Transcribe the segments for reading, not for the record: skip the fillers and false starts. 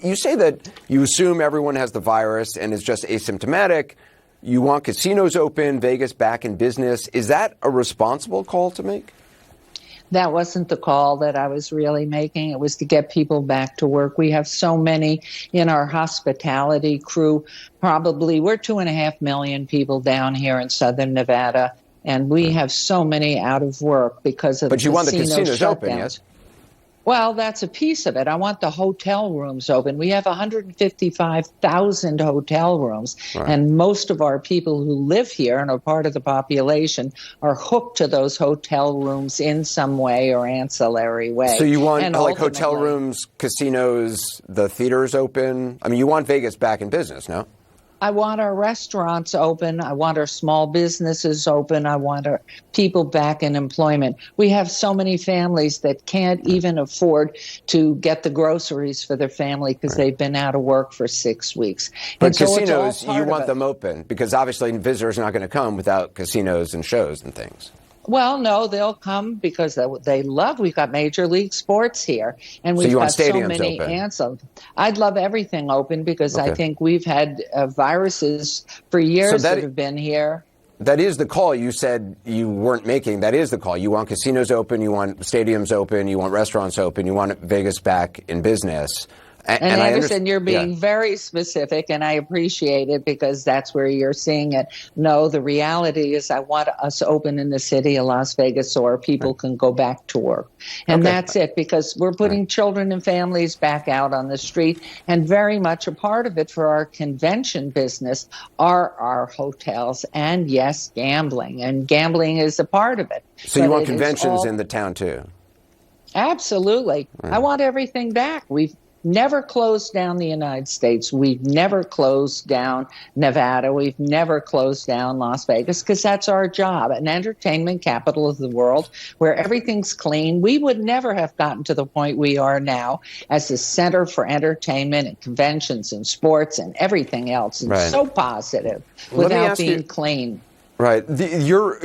you say that you assume everyone has the virus and is just asymptomatic. You want casinos open, Vegas back in business. Is that a responsible call to make? That wasn't the call that I was really making. It was to get people back to work. We have so many in our hospitality crew. Probably we're 2.5 million people down here in Southern Nevada, and we have so many out of work because of But you want the casinos shutdowns. open, yes? Well, that's a piece of it. I want the hotel rooms open. We have 155,000 hotel rooms, and most of our people who live here and are part of the population are hooked to those hotel rooms in some way or ancillary way. So you want like hotel rooms, casinos, the theaters open? I mean, you want Vegas back in business, no? I want our restaurants open. I want our small businesses open. I want our people back in employment. We have so many families that can't even afford to get the groceries for their family because they've been out of work for 6 weeks. But casinos, you want them open because obviously visitors are not going to come without casinos and shows and things. Well, no, they'll come because they love. We've got Major League Sports here, and we've got so many answers. I'd love everything open because I think we've had viruses for years that have been here. That is the call you said you weren't making. That is the call. You want casinos open, you want stadiums open, you want restaurants open, you want Vegas back in business. And Anderson, you're being very specific, and I appreciate it because that's where you're seeing it. No, the reality is I want us open in the city of Las Vegas so our people can go back to work. And that's it, because we're putting children and families back out on the street, and very much a part of it for our convention business are our hotels and, yes, gambling. And gambling is a part of it. So you want conventions in the town, too? Absolutely. I want everything back. We've never closed down the United States. We've never closed down Nevada. We've never closed down Las Vegas because that's our job, an entertainment capital of the world where everything's clean. We would never have gotten to the point we are now as a center for entertainment and conventions and sports and everything else. And so positive without being clean. Right. You're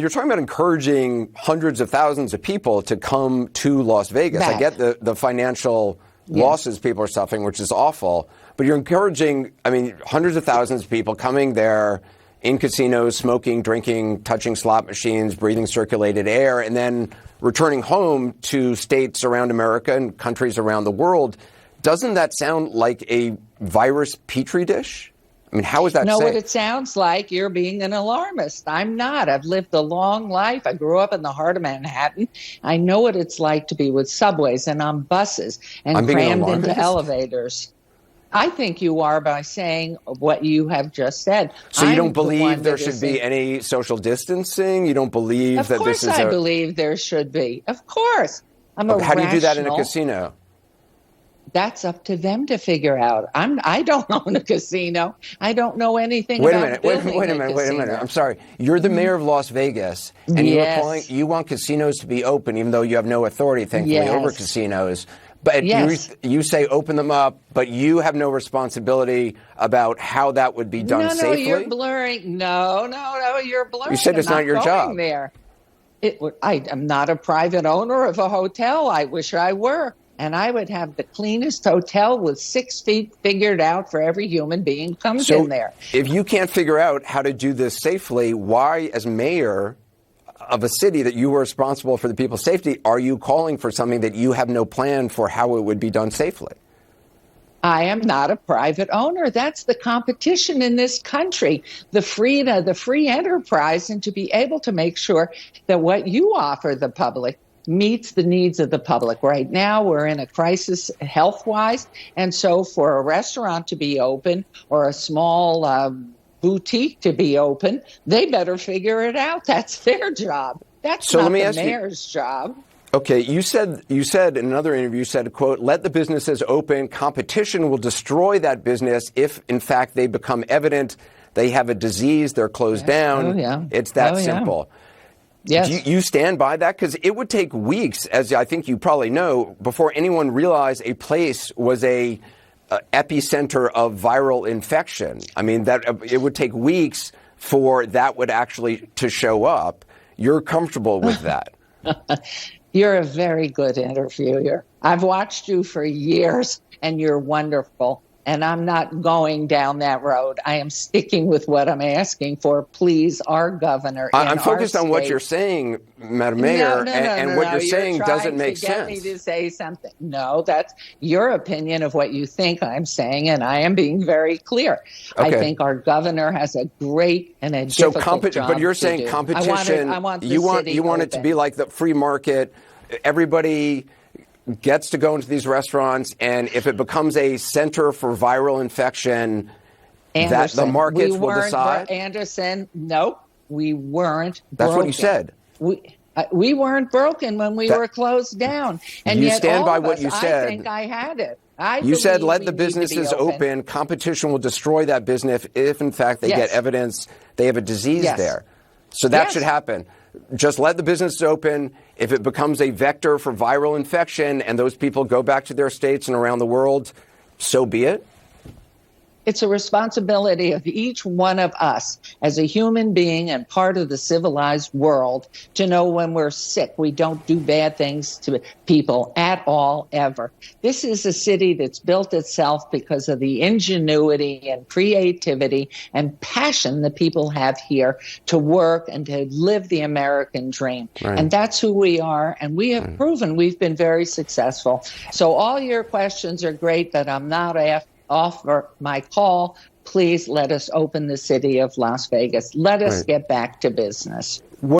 talking about encouraging hundreds of thousands of people to come to Las Vegas. I get the financial losses people are suffering, which is awful. But you're encouraging, hundreds of thousands of people coming there in casinos, smoking, drinking, touching slot machines, breathing circulated air, and then returning home to states around America and countries around the world. Doesn't that sound like a virus petri dish? How is that safe? What it sounds like? You're being an alarmist. I'm not. I've lived a long life. I grew up in the heart of Manhattan. I know what it's like to be with subways and on buses and crammed into elevators. I think you are by saying what you have just said. So you don't believe there should be any social distancing? You don't believe that this is Of course I believe there should be. Of course. How do you do that in a casino? That's up to them to figure out. I don't own a casino. I don't know anything about building Wait a minute. I'm sorry. You're the mayor of Las Vegas, and you want casinos to be open, even though you have no authority, thankfully, over casinos. But you say open them up, but you have no responsibility about how that would be done safely? No, you're blurring. No, you're blurring. You said it's not your job. There. I am not a private owner of a hotel. I wish I were. And I would have the cleanest hotel with 6 feet figured out for every human being who comes in there. If you can't figure out how to do this safely, why, as mayor of a city that you were responsible for the people's safety, are you calling for something that you have no plan for how it would be done safely? I am not a private owner. That's the competition in this country, the free enterprise, and to be able to make sure that what you offer the public meets the needs of the public. Right now, we're in a crisis health-wise, and so for a restaurant to be open or a small boutique to be open, they better figure it out. That's their job. That's not the mayor's job. Okay, you said in another interview, you said, quote, let the businesses open. Competition will destroy that business if, in fact, they become evident they have a disease, they're closed down. It's that simple. Yes. Do you stand by that? Because it would take weeks, as I think you probably know, before anyone realized a place was a epicenter of viral infection. That it would take weeks for that would actually to show up. You're comfortable with that? You're a very good interviewer. I've watched you for years, and you're wonderful. And I'm not going down that road. I am sticking with what I'm asking for. Please, our governor. I'm focused on what you're saying, Madam Mayor, and what you're saying doesn't make sense. Get me to say something. No, that's your opinion of what you think I'm saying, and I am being very clear. Okay. I think our governor has a great and a difficult job. But you're saying competition. I want you want it to be like the free market. Everybody gets to go into these restaurants, and if it becomes a center for viral infection, Anderson, that the markets will decide? Anderson, nope, we weren't That's broken. What you said. We weren't broken when we were closed down. And you yet stand by of what us, you said. I think I had it. You said let the businesses open. Competition will destroy that business if in fact, they get evidence they have a disease there. So that should happen. Just let the businesses open. If it becomes a vector for viral infection and those people go back to their states and around the world, so be it. It's a responsibility of each one of us as a human being and part of the civilized world to know when we're sick. We don't do bad things to people at all, ever. This is a city that's built itself because of the ingenuity and creativity and passion that people have here to work and to live the American dream. Right. And that's who we are. And we have proven we've been very successful. So all your questions are great, but I'm not offer my call. Please let us open the city of Las Vegas. Let us get back to business.